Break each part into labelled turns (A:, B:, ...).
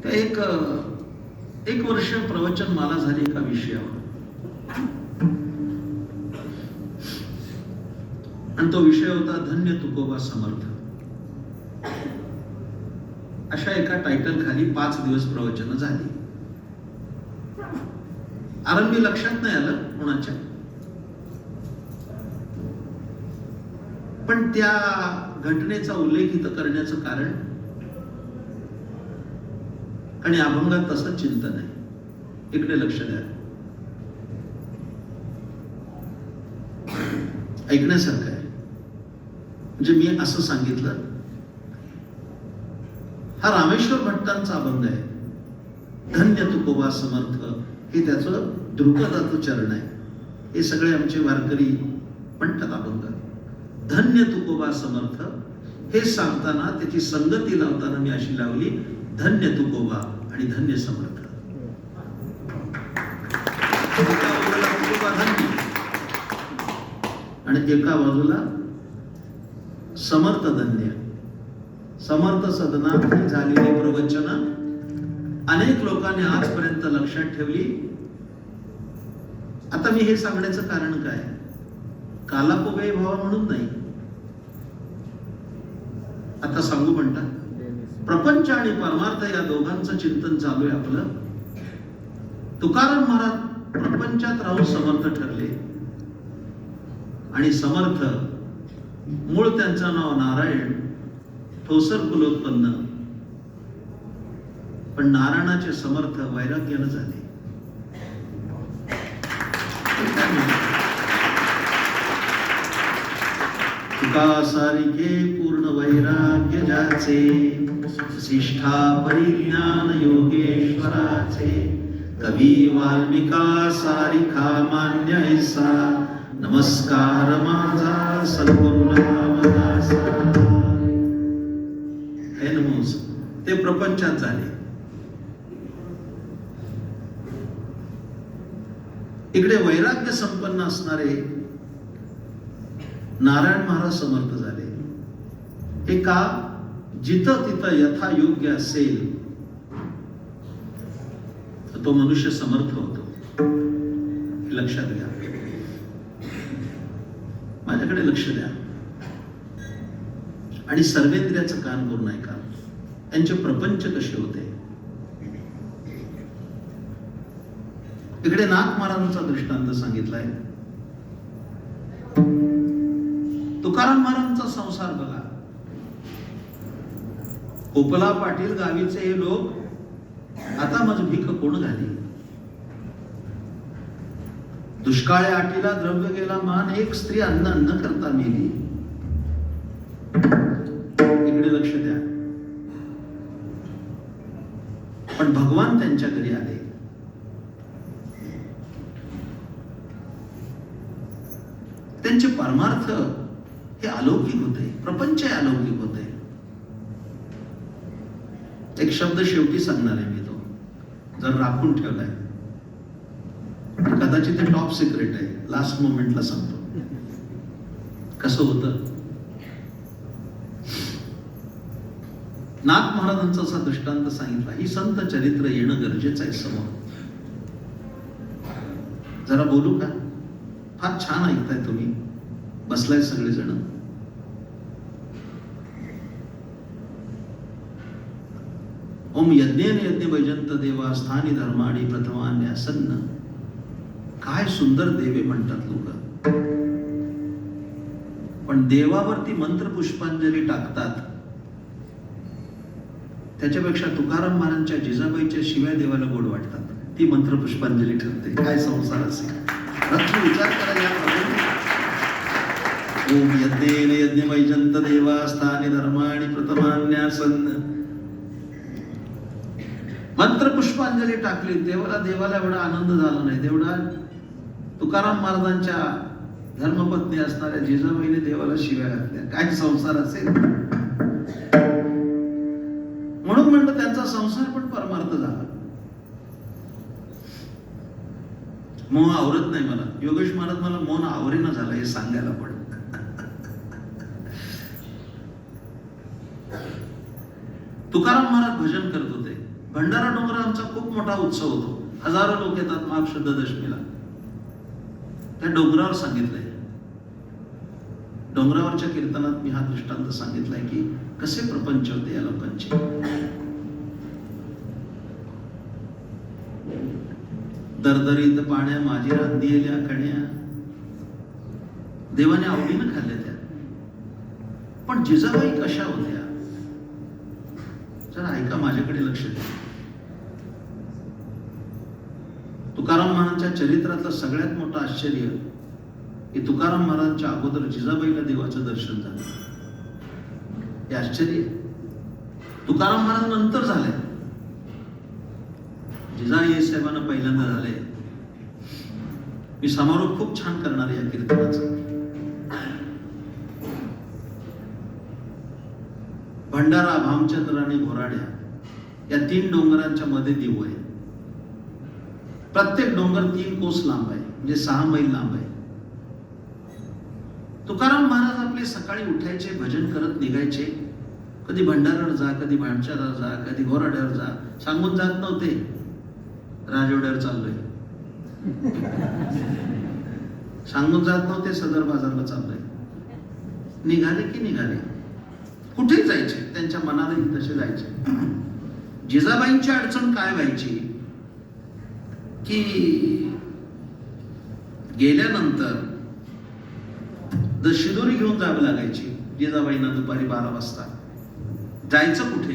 A: त्या एक वर्ष प्रवचन माला झाली एका विषयावर, आणि तो विषय होता धन्य तुकोबा समर्थ. अशा एका टायटल खाली 5 दिवस प्रवचन झाली. आरंभी लक्षात नाही आलं कोणाच्या, पण त्या घटनेचा उल्लेख इथं करण्याचं कारण, आणि अभंगात तसं चिंतन आहे. इकडे लक्ष द्या, ऐकण्यासारखं आहे. म्हणजे मी असं सांगितलं, हा रामेश्वर भट्टांचा अभंग आहे. धन्य तुकोबा समर्थ हे त्याचं ध्रुपदाचं चरण आहे. हे सगळे आमचे वारकरी म्हणतात अभंग. धन्य तुकोबा समर्थ हे सांगताना त्याची संगती लावताना मी अशी लावली, धन्य तुकोबा आणि धन्य समर्थ. एका बाजूला तुकोबा धन्य आणि एका बाजूला समर्थ धन्य. समर्थ सदनात ही झालेली प्रवचन अनेक लोकांनी आजपर्यंत लक्षात ठेवली. आता मी हे सांगण्याचं कारण काय, कालापव्यय व्हावा म्हणून नाही. आता सांगू म्हणता, प्रपंच आणि परमार्थ या दोघांचं चिंतन चालू आहे आपलं. तुकाराम महाराज प्रपंचात राहून समर्थ ठरले, आणि समर्थ मूळ त्यांचं नाव नारायण, ठोसर कुलोत्पन्न, पण नारायणाचे समर्थ वैराग्यानं झाले. तुका सारिखे पूर्ण वैराग्य ज्याचे, शिष्ठा परिज्ञान योगेश्वराचे, कवी वाल्मिका सारिखा मान्य ऐसा, नमस्कार माझा सद्गुरूला मनासा. हे नमोस ते प्रपंचात झाले. इकडे वैराग्य संपन्न असणारे नारायण महाराज समर्थ झाले. हे का, जिथं तिथं यथा योग्य असेल तर तो मनुष्य समर्थ होतो. हे लक्षात घ्या, माझ्याकडे लक्ष द्या, आणि सर्वेंद्रियाचं कान करून ऐका. त्यांचे प्रपंच कसे होते. इकडे नाथ महाराजांचा दृष्टांत सांगितलाय. तुकाराम महाराजांचा संसार बघा. कोपला पाटील गावीचे हे लोक आता मज भीक कोण घाली. दुष्काळी आटीला द्रव्य गेला मान, एक स्त्री अन्न अन्न करता मेली. इकडे लक्ष द्या. पण भगवान त्यांच्या घरी आले. त्यांचे परमार्थ हे अलौकिक होते, प्रपंच हे अलौकिक होते. एक शब्द शेवटी सांगणार आहे मी, तो जर राखून ठेवलाय, कदाचित ते टॉप सिक्रेट आहे, लास्ट मोमेंटला सांगतो. कसं होतं, नाथ महाराजांचा असा दृष्टांत सांगितला. ही संत चरित्र येणं गरजेचं आहे समोर. जरा बोलू का? फार छान ऐकताय तुम्ही, बसलाय सगळेजण. ओम यज्ञेन यज्ञ वैजंत देवा स्थानी धर्माणी प्रथमान्यासन्न. काय सुंदर देवे म्हणतात लोक, पण देवावरती मंत्र पुष्पांजली टाकतात. त्याच्यापेक्षा तुकाराम महाराजांच्या जिजाबाईच्या शिव्या देवाला गोड वाटतात. ती मंत्र पुष्पांजली ठरते. काय संसार असेल, रत्न विचार करा या प्रभू. ओम यज्ञेन यज्ञ वैजंत देवा स्थानी धर्माणी प्रथमान्यासन्न. मंत्र पुष्पांजली टाकली, देवाला एवढा आनंद झाला नाही तेवढा तुकाराम महाराजांच्या धर्मपत्नी असणाऱ्या जिजाबाईने देवाला शिव्या घातल्या. काय संसार असेल. म्हणून म्हणलं त्यांचा संसार पण परमार्थ झाला. मोह आवरत नाही मला. योगेश महाराज मला मोह आवरेना झाला हे सांगायला पण. तुकाराम महाराज भजन करत होते. भंडारा डोंगर आमचा खूप मोठा उत्सव होतो, हजारो लोक येतात माघ शुद्ध दशमीला. त्या डोंगरावर सांगितलंय, डोंगरावरच्या कीर्तनात मी हा दृष्टांत सांगितलाय की कसे प्रपंच होते या लोकांचे. दरदरीत पाण्या माझी रांधिलेल्या कण्या देवाने आवडीनं खाल्ल्या त्या. पण जिजाबाई कशा होत्या जरा ऐका, माझ्याकडे लक्ष द्या. तुकाराम महाराजांच्या चरित्रातलं सगळ्यात मोठं आश्चर्य की तुकाराम महाराजांच्या अगोदर जिजाबाईला देवाचं दर्शन झालं. हे आश्चर्य तुकाराम महाराज नंतर झाले, जिजाई साहेबांना पहिल्यांदा झाले. मी समारोप खूप छान करणार या कीर्तनाचा. भंडारा, भामचंद्र आणि घोराड्या या 3 डोंगरांच्या मध्ये देव आहे. प्रत्येक डोंगर 3 कोस लांब आहे, म्हणजे 6 मैल लांब आहे. तुकाराम महाराज आपले सकाळी उठायचे, भजन करत निघायचे. कधी भंडाऱ्यावर जा, कधी भामचंद्रावर जा, कधी घोराड्यावर जा. सांगून जात नव्हते राजवाड्यावर चाललोय, सांगून जात नव्हते सदर बाजारला चाललोय. निघाले की निघाले, कुठे जायचे, त्यांच्या मनालाही तसे जायचे. जिजाबाईंची अडचण काय व्हायची की गेल्यानंतर शिदोरी घेऊन जावी लागायची जिजाबाईंना. दुपारी 12 वाजता जायचं कुठे?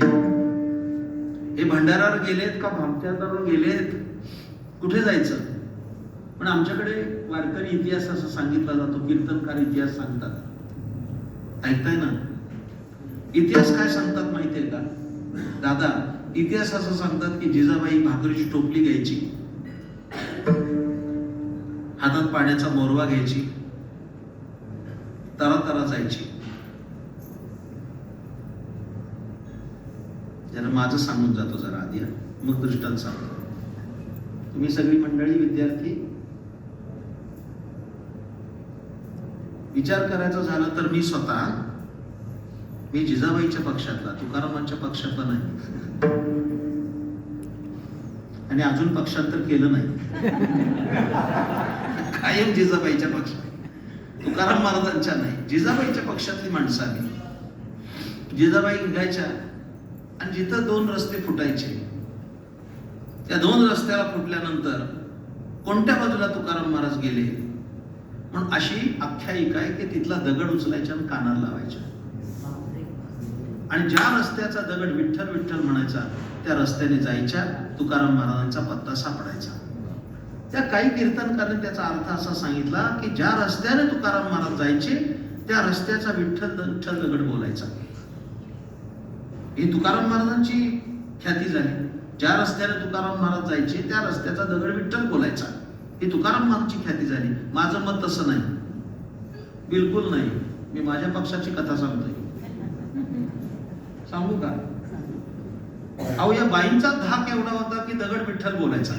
A: हे भंडारावर गेलेत का भामचंद्रावर गेलेत, कुठे जायचं? पण आमच्याकडे वारकरी इतिहास असा सांगितला जातो, कीर्तनकार इतिहास सांगतात. ऐकताय ना? इतिहास काय सांगतात माहितीये का दादा? इतिहास असं सांगतात की जिजाबाई भाकरीची टोपली घ्यायची, हातात पाण्याचा मोरवा घ्यायची, तरा तरा जायची. जरा माझं सांगून जातो जरा आधी, मग दृष्टांत सांगतो. तुम्ही सगळी मंडळी विद्यार्थी विचार करायचा झाला तर मी स्वतः, मी जिजाबाईच्या पक्षातला, तुकारामांच्या पक्षातला नाही, आणि अजून पक्षांतर केलं नाही. कायम जिजाबाईच्या पक्षात, तुकाराम महाराजांच्या नाही, जिजाबाईच्या पक्षातली माणसं आली. जिजाबाई निघायच्या आणि जिथं 2 रस्ते फुटायचे, त्या 2 रस्त्याला फुटल्यानंतर कोणत्या बाजूला तुकाराम महाराज गेले म्हणून अशी आख्यायिका आहे की तिथला दगड उचलायच्या आणि कानाला लावायच्या, आणि ज्या रस्त्याचा दगड विठ्ठल विठ्ठल म्हणायचा त्या रस्त्याने जायच्या, तुकाराम महाराजांचा पत्ता सापडायचा. त्या काही कीर्तनकारांनी त्याचा अर्थ असा सांगितला की ज्या रस्त्याने तुकाराम महाराज जायचे त्या रस्त्याचा विठ्ठल विठ्ठल दगड बोलायचा. ही तुकाराम महाराजांची ख्याती झाली. ज्या रस्त्याने तुकाराम महाराज जायचे त्या रस्त्याचा दगड विठ्ठल बोलायचा, ही तुकाराम महाराजांची ख्याती झाली. माझं मत तसं नाही, बिलकुल नाही. मी माझ्या पक्षाची कथा सांगतोय, सांगू का? अहो, या बाईंचा धाक एवढा होता की दगड विठ्ठल बोलायचा.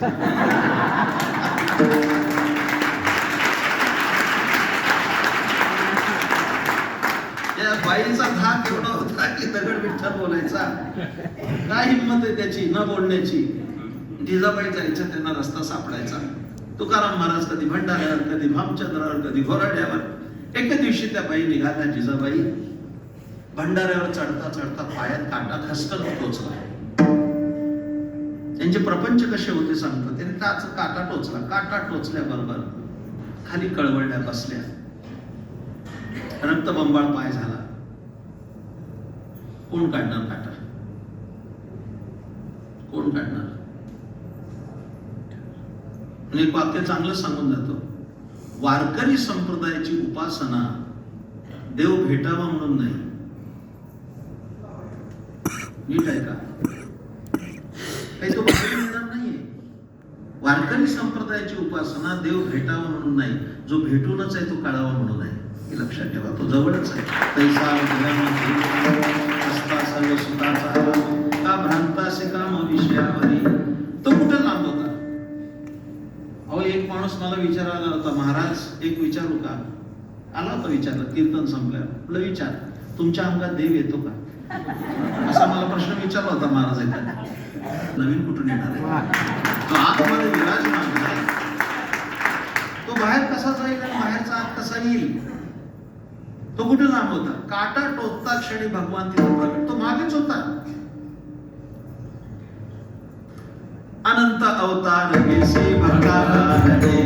A: या बाईंचा धाक एवढा होता की दगड विठ्ठल बोलायचा. काय हिंमत आहे त्याची न बोलण्याची. जिजाबाई जायच्या, त्यांना रस्ता सापडायचा. तुकाराम महाराज कधी भंडाऱ्यावर, कधी भामचंद्रावर, कधी घोराड्यावर. एके दिवशी त्या बाई निघाल्या, जिजाबाई भंडाऱ्यावर चढता चढता पायात काटा खसकन टोचला. त्यांचे प्रपंच कसे होते सांगतो. त्याने त्याच काटा टोचला. काटा टोचल्याबरोबर खाली कळवळल्या बसल्या, रक्तबंबाळ पाय झाला. कोण काढणार काटा? कोण काढणार? एक वाक्य चांगलं सांगून जातो. वारकरी संप्रदायाची उपासना देव भेटावा म्हणून नाही. नीट आहे का? काही तो मिळणार नाहीये. वारकरी संप्रदायाची उपासना देव भेटावा म्हणून नाही, जो भेटूनच आहे तो कळावा म्हणून आहे. हे लक्षात ठेवा. तो जवळच आहे. पैसा सर्व सुखाचा का भ्रांतासे काम विषयावरी. तो कुठे लांब होता? अहो, एक माणूस मला विचारायला होता, महाराज एक विचारू का? आला होता विचारला कीर्तन संपल्यावर. आपलं विचार, तुमच्या अंगात देव येतो का? असा मला प्रश्न विचारला होता महाराज एका. नवीन कुठून येणार आहे? तो आतमध्ये विराजमान आहे. तो बाहेर कसा जाईल आणि बाहेरचा आत कसा येईल? तो कुठे लांब होता? काटा टोचता क्षणी भगवान तिथे प्रगट. तो मागेच होता. अनंत अवतार केसी भक्ताला रे.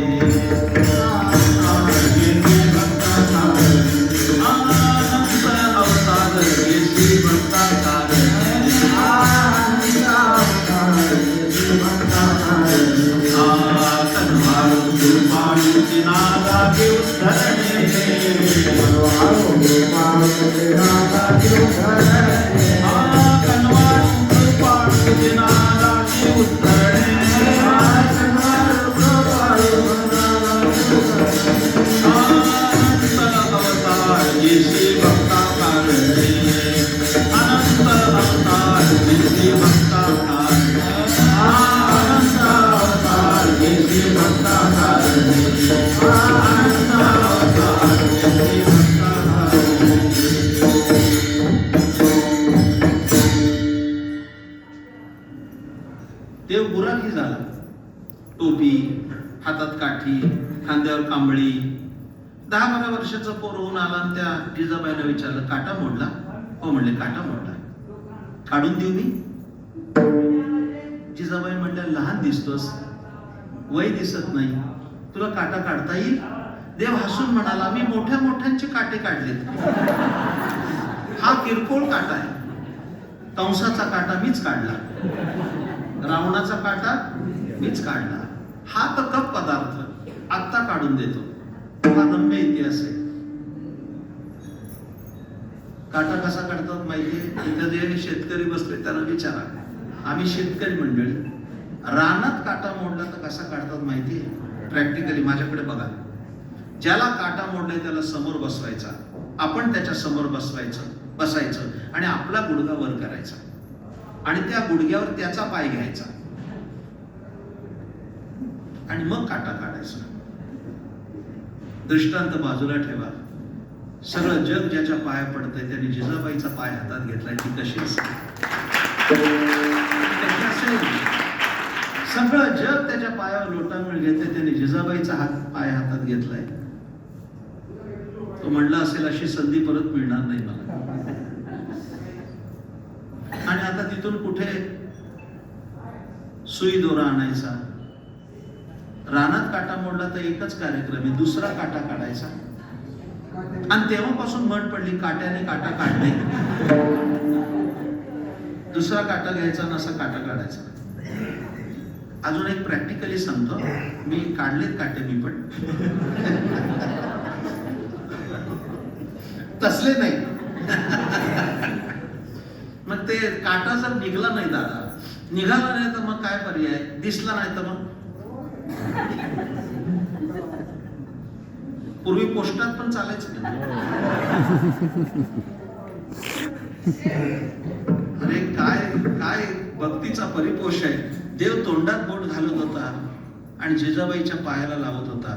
A: देव गुराखी झाला. टोपी, हातात काठी, खांद्यावर कांबळी. 10-12 वर्षाचा पोर होऊन आला आणि त्या जिजाबाईला विचारलं, काटा मोडला? हो म्हणले, काटा मोडला. काढून देऊ मी? जिजाबाई म्हणल्या, लहान दिसतोस, वय दिसत नाही, तुला काटा काढता येईल? देव हसून म्हणाला, मी मोठ्या मोठ्यांचे काटे काढलेत. हा किरकोळ काटा आहे. कंसाचा काटा मीच काढला, रावणाचा काटा मीच काढला. हा तर कप पदार्थ आत्ता काढून देतो. हा दम्य इतिहास आहे. काटा कसा काढतात माहितीये? इथं जे शेतकरी बसले त्यांना विचारा. आम्ही शेतकरी मंडळी. रानात काटा मोडला तर कसा काढतात माहितीये? प्रॅक्टिकली माझ्याकडे बघा. ज्याला काटा मोडलाय त्याला समोर बसवायचा, आपण त्याच्या समोर बसायचं आणि आपला गुडघा वर करायचा आणि त्या गुडघ्यावर त्याचा पाय घ्यायचा आणि मग काटा काढायचा. दृष्टांत बाजूला ठेवा. सगळं जग ज्याच्या पाया पडतंय त्याने जिजाबाईचा पाय हातात घेतलाय. ती कशी असेल? सगळं जग त्याच्या पायावर लोटांगण घेते, त्याने जिजाबाईचा पाय हातात घेतलाय. तो म्हणला असेल, अशी संधी परत मिळणार नाही मला. आणि आता तिथून कुठे सुई दोरा आणायचा? रानात काटा मोडला तर एकच कार्यक्रम आहे, दुसरा काटा काढायचा. आणि तेव्हापासून म्हण पडली, काट्याने काटा काढणे. दुसरा काटा घ्यायचा आणि असा काटा काढायचा. अजून एक प्रॅक्टिकली सांगतो, मी काढलेत काटे मी पण. तसले नाही. मग ते काटा जर निघला नाही दादा, निघाला नाही तर मग काय पर्याय? दिसला नाही तर मग पूर्वी पोस्टात पण चालायचं. अरे काय काय भक्तीचा परिपोष आहे. देव तोंडात बोट घालत होता आणि जिजाबाईच्या पायाला लावत होता.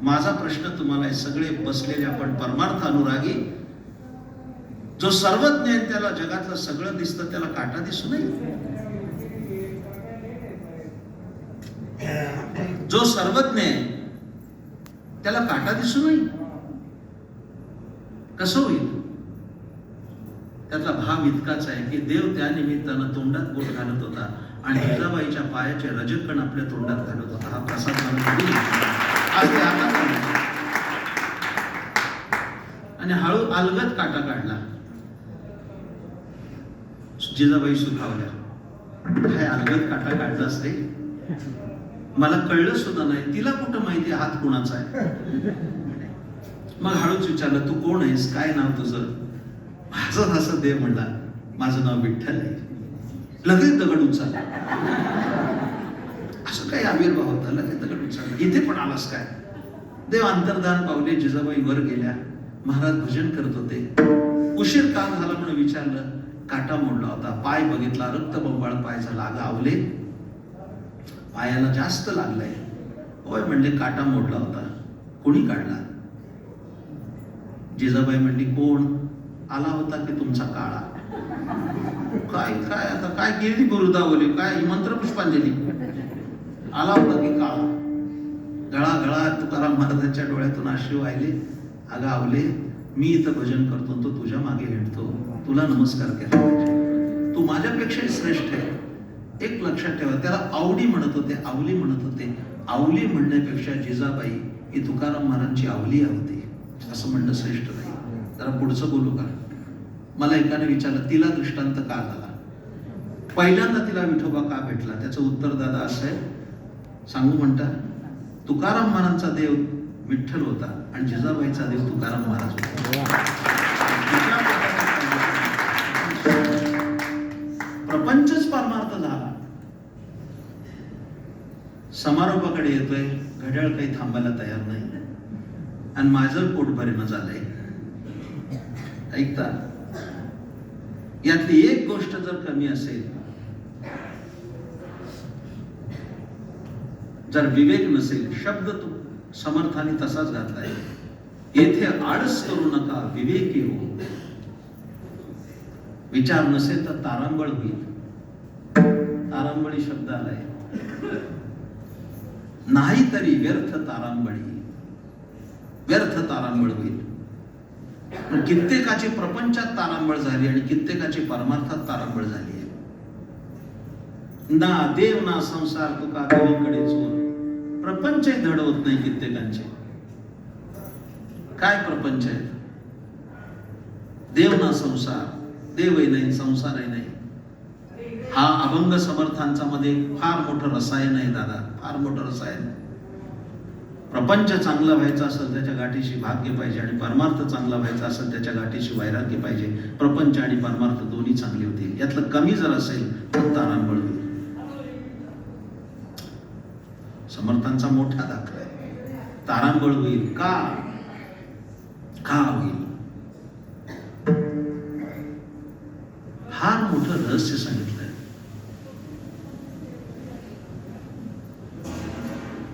A: माझा प्रश्न तुम्हाला आहे, सगळे बसलेले आपण परमार्थ अनुरागी, जो सर्वज्ञ आहे त्याला जगातलं सगळं दिसतं, त्याला काटा दिसू नये? जो सर्वज्ञ आहे त्याला काटा दिसू नये? कसं होईल? त्यातला भाव इतकाच आहे की देव त्या निमित्तानं तोंडात बोट घालत होता आणि जिजाबाईच्या पायाचे रजकण आपल्या तोंडात घालत होता. हा प्रसाद आणि हळू अलगद काटा काढला. जिजाबाई सुखावल्या. काय अलगद काटा काढलास रे? मला कळलं सुद्धा नाही. तिला कुठं माहिती हात कुणाचा आहे? मग हळूच विचारलं, तू कोण आहेस? काय नाव तुझं? माझं असं देव म्हणला, माझं नाव विठ्ठल आहे. लगेच दगड उचलला. असं काही आविर्भाव होता, लगेच दगड उचलला. इथे पण आलास काय? देव अंतर्धान पावले. जिजाबाई वर गेल्या. महाराज भजन करत होते. उशीर का झाला म्हणून विचारलं. काटा मोडला होता. पाय बघितला, रक्तबंबाळ पाय झाला. अगं आवले, पायाला जास्त लागलंय. होय म्हणले, काटा मोडला होता. कोणी काढला? जिजाबाई म्हणली, कोण? आला होता की तुमचा काळा. काय काय आता काय केली गुरुदावली, काय मंत्र पुष्पांजली. आला होता की काळा गळा गळा तुकाराम महाराजांच्या डोळ्यातून अश्रू वाहिले. अगं आवले, मी इथं भजन करतो, तो तुझ्या मागे हिंडतो, तुला नमस्कार केला पाहिजे, तू माझ्यापेक्षाही श्रेष्ठ आहे. एक लक्षात ठेवा, त्याला आवडी म्हणत होते, आवली म्हणत होते. आवली म्हणण्यापेक्षा जिजाबाई ही तुकाराम महाराजांची आवली होती असं म्हणणं श्रेष्ठ नाही. जरा पुढचं बोलू का? मला एकाने विचारलं, तिला दृष्टांत का झाला, पहिल्यांदा तिला विठोबा का भेटला? त्याचं उत्तर दादा असं आहे, सांगू म्हणता, तुकाराम महाराजांचा देव विठ्ठल होता आणि जिजाबाईचा देव तुकाराम महाराज होता. प्रपंचच परमार्थ झाला. समारोपाकडे येतोय, घड्याळ काही थांबायला तयार नाही आणि माझं पोट भरेना झालंय. ऐकता, यातली एक गोष्ट जर कमी असेल, जर विवेक नसेल, शब्द समर्थाने तसाच घातलाय, येथे आळस करू नका, विवेकी हो. विचार नसेल तर तारांबळ होईल. तारांबळी शब्द आलाय, नाहीतरी व्यर्थ तारांबळी, व्यर्थ तारांबळ होईल. पण कित्येकाची प्रपंचात तारांबळ झाली आणि कित्येकाची परमार्थात तारांबळ झाली आहे. ना देव ना संसार, तुका देवीकडे चोर. प्रपंचही धड होत नाही कित्येकांचे. काय प्रपंच आहे? देव ना संसार, देवही नाही संसारही नाही. हा अभंग समर्थांचा मध्ये फार मोठं रसायन आहे दादा, फार मोठं रसायन. प्रपंच चांगला व्हायचा असेल त्याच्या गाठीशी भाग्य पाहिजे आणि परमार्थ चांगला व्हायचा असेल त्याच्या गाठीशी वैराग्य पाहिजे. प्रपंच आणि परमार्थ दोन्ही चांगले होतील. यातलं कमी जर असेल तर तारांबळ होईल. समर्थांचा मोठा दाखला आहे, तारांबळ होईल. का होईल? फार मोठं रहस्य सांगितलंय.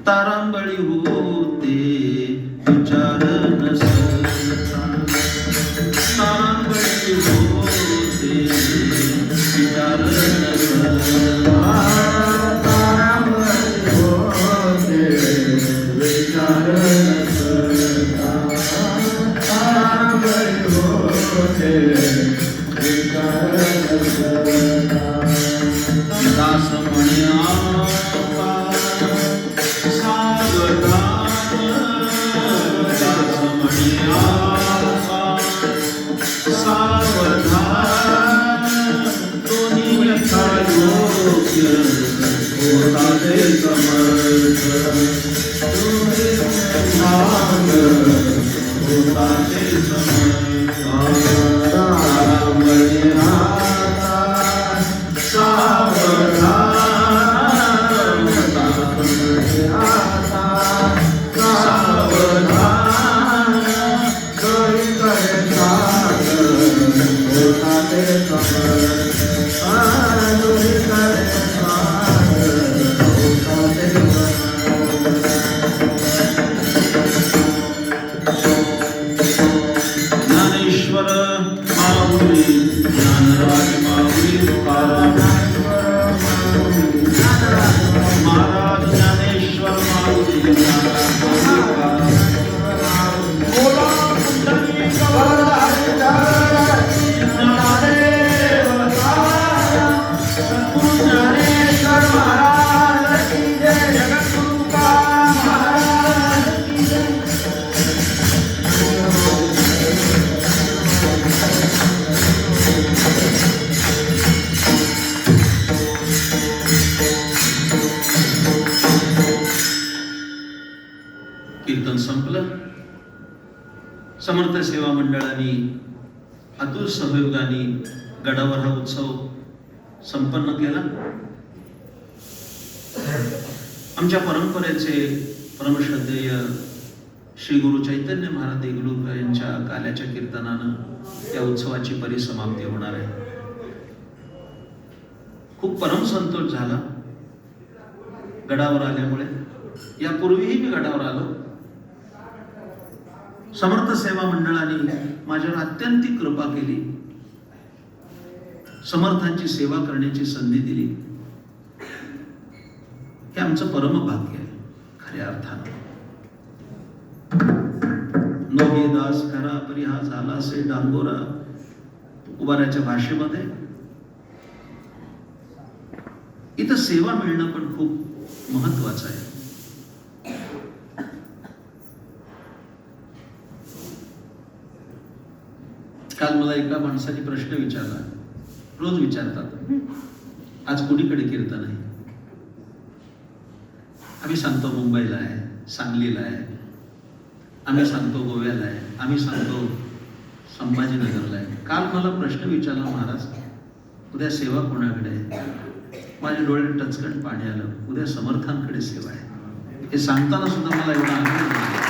A: तारांबळी होते विचार नसता, तारांबळी होते विचार नसता, तारांबळी होते विचार नसता, तारांबळी होते विचार नसता. दास म्हणा कीर्तन संपलं. समर्थ सेवा मंडळाने अतुल सहयोगाने गडावर हा उत्सव संपन्न केला. आमच्या परंपरेचे परमश्रद्धेय श्री गुरु चैतन्य महाराज देगलूरकर यांच्या काल्याच्या कीर्तनानं या उत्सवाची परिसमाप्ती होणार आहे. खूप परमसंतोष झाला गडावर आल्यामुळे. यापूर्वीही मी गडावर आलो. समर्थ सेवा मंडळाने माझ्यावर अत्यंत कृपा केली. समर्थांची सेवा करण्याची संधी दिली, हे आमचं परम भाग्य आहे खऱ्या अर्थानं. नोगे दास खरा परिहा झाला से डांगोरा, तुकोबाराच्या भाषेमध्ये इथं सेवा मिळणं पण खूप महत्वाचं आहे. काल मला एका माणसाने प्रश्न विचारला, रोज विचारतात, आज कुणीकडे कीर्तन आहे? आम्ही सांगतो मुंबईला आहे, सांगलीला आहे, आम्ही सांगतो गोव्याला आहे, आम्ही सांगतो संभाजीनगरला आहे. काल मला प्रश्न विचारला, महाराज उद्या सेवा कोणाकडे आहे? माझ्या डोळ्यात टचकन पाणी आलं. उद्या समर्थांकडे सेवा आहे. हे सांगताना सुद्धा मला एवढा आनंद झाला.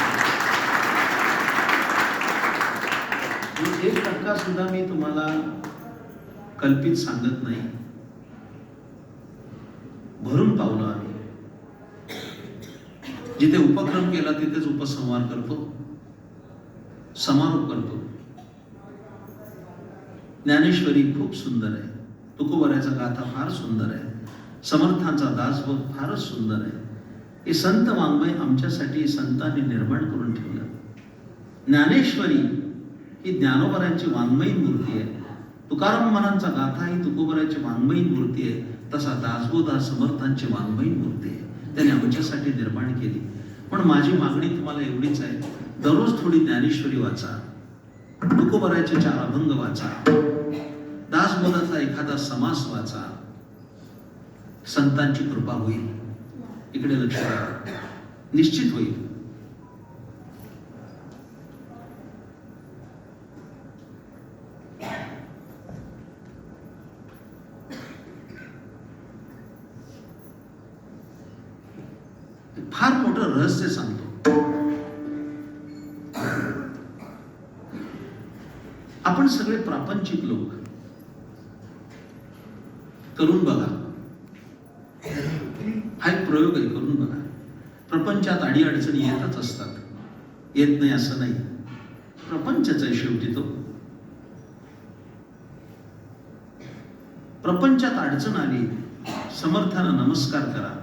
A: 1% सुद्धा मी तुम्हाला कल्पित सांगत नाही. भरून पावलं आम्ही. जिथे उपक्रम केला तिथेच उपसंहार करतो, समारोप करतो. ज्ञानेश्वरी खूप सुंदर आहे, तुकोबाराचा गाथा फार सुंदर आहे, समर्थांचा दासबोध फारच सुंदर आहे. हे संत वाङ्मय आमच्यासाठी संतांनी निर्माण करून ठेवलं. ज्ञानेश्वरी ही ज्ञानोबारांची वाङ्मयीन मूर्ती आहे. तुकाराम महाराजांचा गाथा ही तुकोबाराची वाङ्मयीन मूर्ती आहे. तसा दासबोध हा समर्थांची वाङ्मयीन मूर्ती आहे. त्याने आमच्यासाठी निर्माण केली. पण माझी मागणी तुम्हाला एवढीच आहे, दररोज थोडी ज्ञानेश्वरी वाचा, तुकोबाराचे 4 अभंग वाचा, दासबोधाचा एखादा समास वाचा. संतांची कृपा होईल. इकडे लक्ष द्या, निश्चित होईल. फार मोठं रहस्य सांगतो. आपण सगळे प्रापंचिक लोक, करून बघा, हा एक प्रयोग आहे, करून बघा. प्रपंचात अडी अडचणी येतच असतात, येत नाही असं नाही. प्रपंचच आहे शेवटी तो. प्रपंचात अडचण आली, समर्थांना नमस्कार करा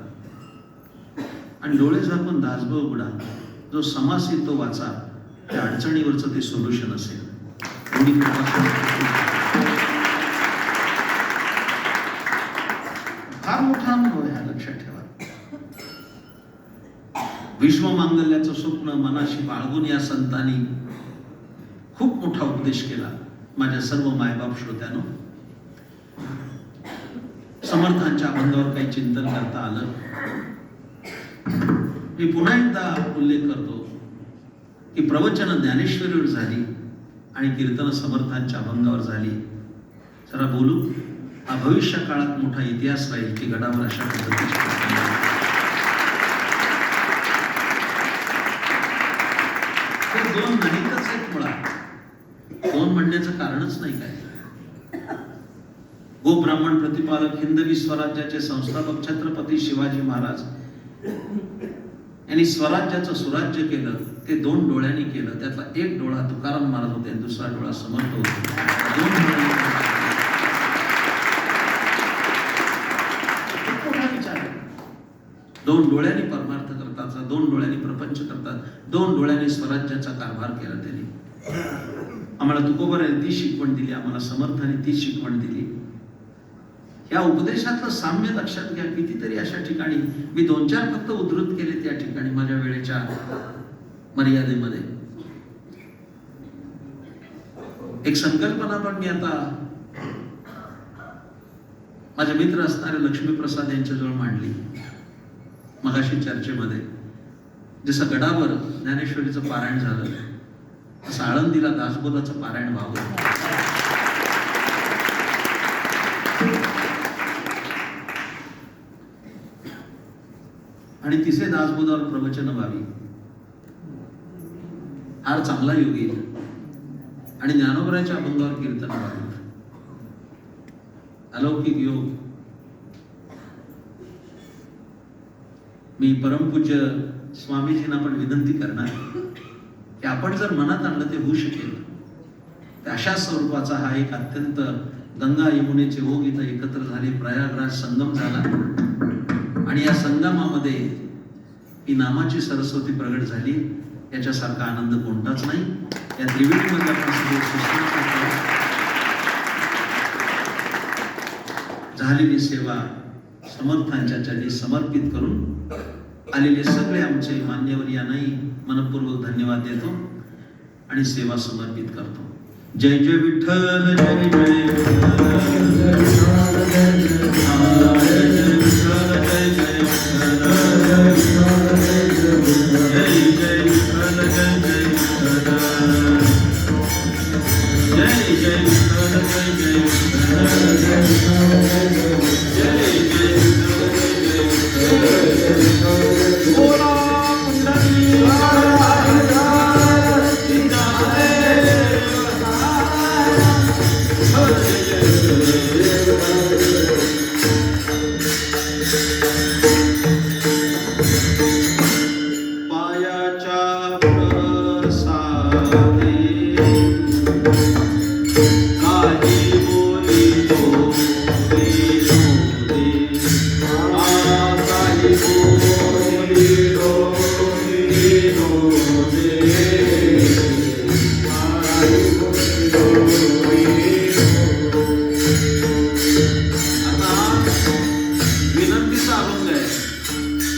A: आणि डोळे झाकून दासबोध उघडा. जो समास आहे तो वाचा. त्या अडचणीवरचं ते सोल्युशन असेल. फार मोठा अनुभव आहे, लक्षात ठेवा. विश्वमांगल्याचं स्वप्न मनाशी बाळगून या संतांनी खूप मोठा उपदेश केला. माझ्या सर्व मायबाप श्रोत्यानो, समर्थांच्या अभंगावर काही चिंतन करता आलं. मी पुन्हा एकदा उल्लेख करतो की प्रवचन ज्ञानेश्वरीवर झाली आणि कीर्तन समर्थांच्या अभंगावर झाली. जरा बोलू, हा भविष्य काळात मोठा इतिहास राहील की गडावर अशा पद्धतीचे दोन नाहीतच आहेत. मुळात 2 म्हणण्याचं कारणच नाही काय. गोब्राह्मण प्रतिपालक हिंदवी स्वराज्याचे संस्थापक छत्रपती शिवाजी महाराज यांनी स्वराज्याचं सुराज्य केलं. ते 2 डोळ्यांनी केलं. त्यातला एक डोळा तुकाराम महाराज होते, दुसरा डोळा समर्थ होते. 2 डोळ्यांनी परमार्थ करतात, 2 डोळ्यांनी प्रपंच करतात, 2 डोळ्यांनी स्वराज्याचा कारभार केला त्यांनी. आम्हाला तुकोबाराने ती शिकवण दिली, आम्हाला समर्थाने ती शिकवण दिली. या उपदेशातलं साम्य लक्षात घ्या. कितीतरी अशा ठिकाणी मी 2-4 फक्त उद्धृत केले त्या ठिकाणी माझ्या वेळेच्या मर्यादेमध्ये. एक संकल्पना पण मी आता माझे मित्र असणारे लक्ष्मीप्रसाद यांच्याजवळ मांडली मगाशी चर्चेमध्ये. जसं गडावर ज्ञानेश्वरीचं पारायण झालं, तसं आळंदीला दासबोधाचं पारायण व्हावं. आणि तिथे दासबोधावर प्रवचन व्हावी. फार चांगला योग येईल. आणि ज्ञानोबाराच्या अभंगावर कीर्तन व्हावी. अलौकिक योग. मी परमपूज्य स्वामीजींना पण विनंती करणार की आपण जर मनात आणलं ते होऊ शकेल. अशा स्वरूपाचा हा एक अत्यंत गंगा यमुनेचे ओघ इथं एकत्र झाले, प्रयागराज संगम झाला आणि या संगमामध्ये ही नामाची सरस्वती प्रगट झाली. याच्यासारखा आनंद कोणताच नाही. या त्रिवेणीमध्ये आपण सगळे झालेली सेवा समर्थांच्या चरणी समर्पित करून आलेले सगळे आमचे मान्यवर यांनाही मनपूर्वक धन्यवाद देतो आणि सेवा समर्पित करतो. जय जय विठ्ठल, जय जय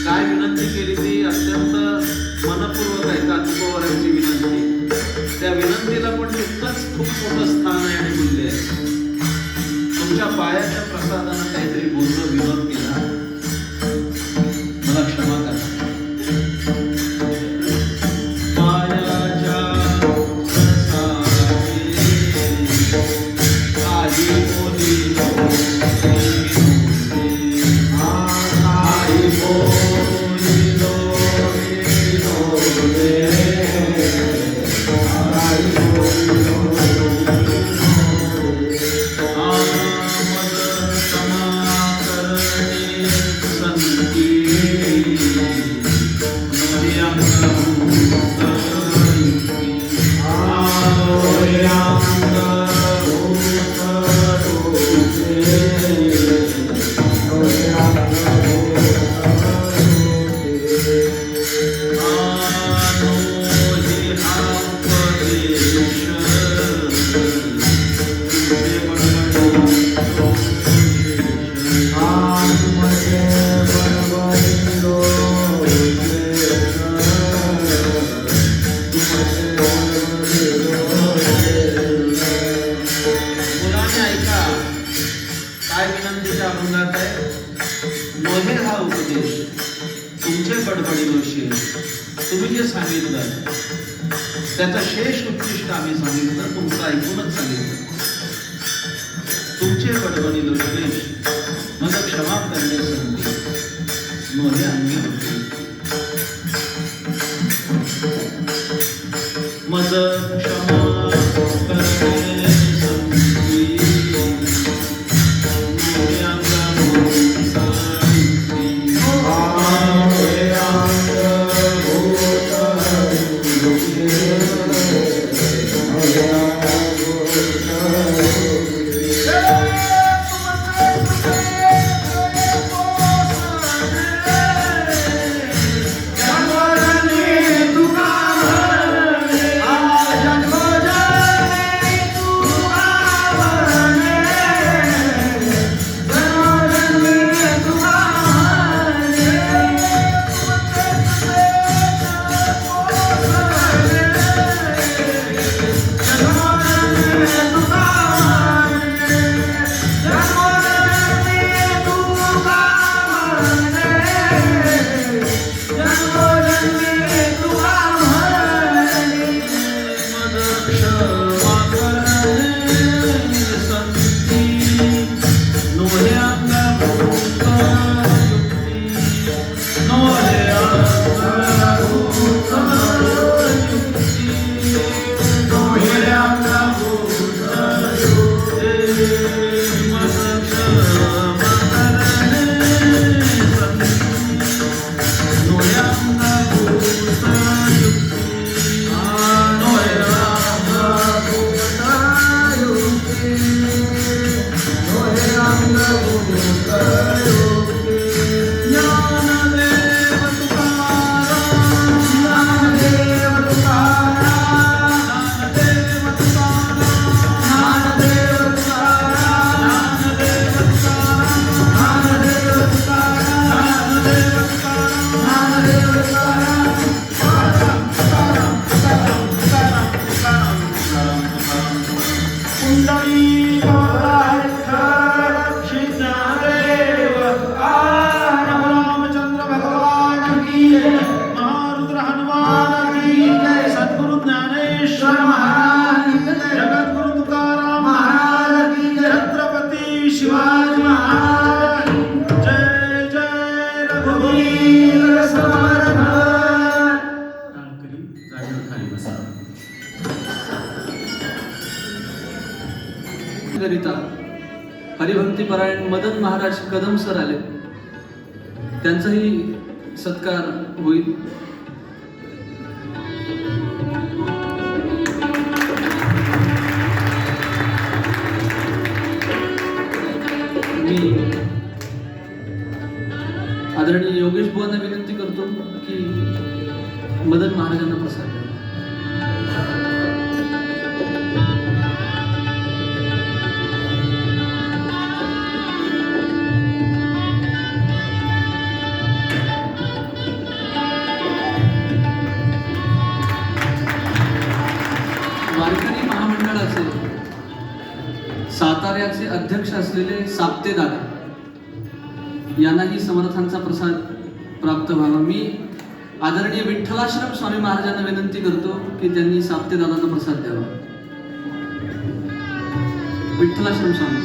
A: काय विनंती केली ती अत्यंत मनपूर्वक आहे. कातुकोवरांची विनंती, त्या विनंतीला पण तितकंच खूप मोठं स्थान आहे आणि मूल्य आहे. तुमच्या पायाच्या प्रसादानं काहीतरी बोललो, विनोद केला, मला क्षमा करा. काय विनंतीच्या अभंगात आहे? नोहे हा उपदेश तुमचे बडबडी शेष. तुम्ही जे सांगितलं त्याचं शेष उद्दिष्ट आम्ही सांगितलं, तुमचं ऐकूनच सांगितलं. तुमचे बडबडी शेष मग क्षमा करणे संधी नोहे अंगी होते. मज क्षमा करणे समर्थ.
B: टाळकरी जागेवर खाली बसा.
C: करिता हरिभक्तीपरायण मदन महाराज कदम सर आले, त्यांचाही सत्कार होईल. मी आदरणीय योगेश बुवांना विनंती करतो की मदन महाराजांना प्रसाद द्यावा. वारकरी महामंडळाचे साताऱ्याचे अध्यक्ष असलेले साप्ते दादा यांनाही समर्थांचा प्रसाद प्राप्त व्हावा. मी आदरणीय विठ्ठलाश्रम स्वामी महाराजांना विनंती करतो की त्यांनी साप्ते दादांना प्रसाद द्यावा. विठ्ठलाश्रम स्वामी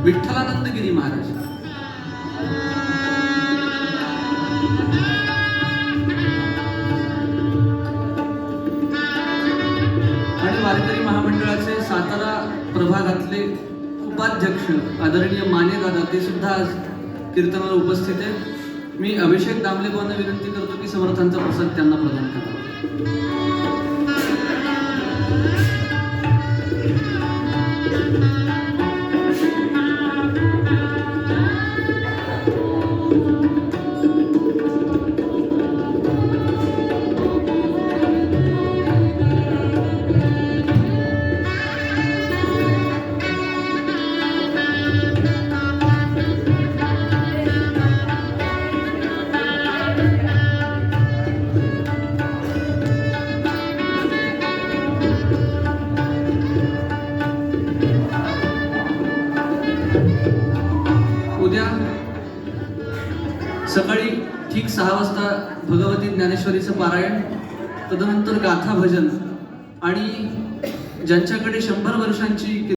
C: विठ्ठलानंदगिरी महाराज. आणि वारकरी महामंडळाचे सातारा प्रभागातले उपाध्यक्ष आदरणीय माने दादा, ते सुद्धा आज कीर्तनाला उपस्थित आहेत. मी अभिषेक दामले भावांना विनंती करतो की समर्थांचा प्रसाद त्यांना प्रदान करावा. उद्या सकाळी ठीक 6 वाजता भगवती ज्ञानेश्वरीचं पारायण, तदनंतर गाथा भजन आणि ज्यांच्याकडे 100 वर्षांची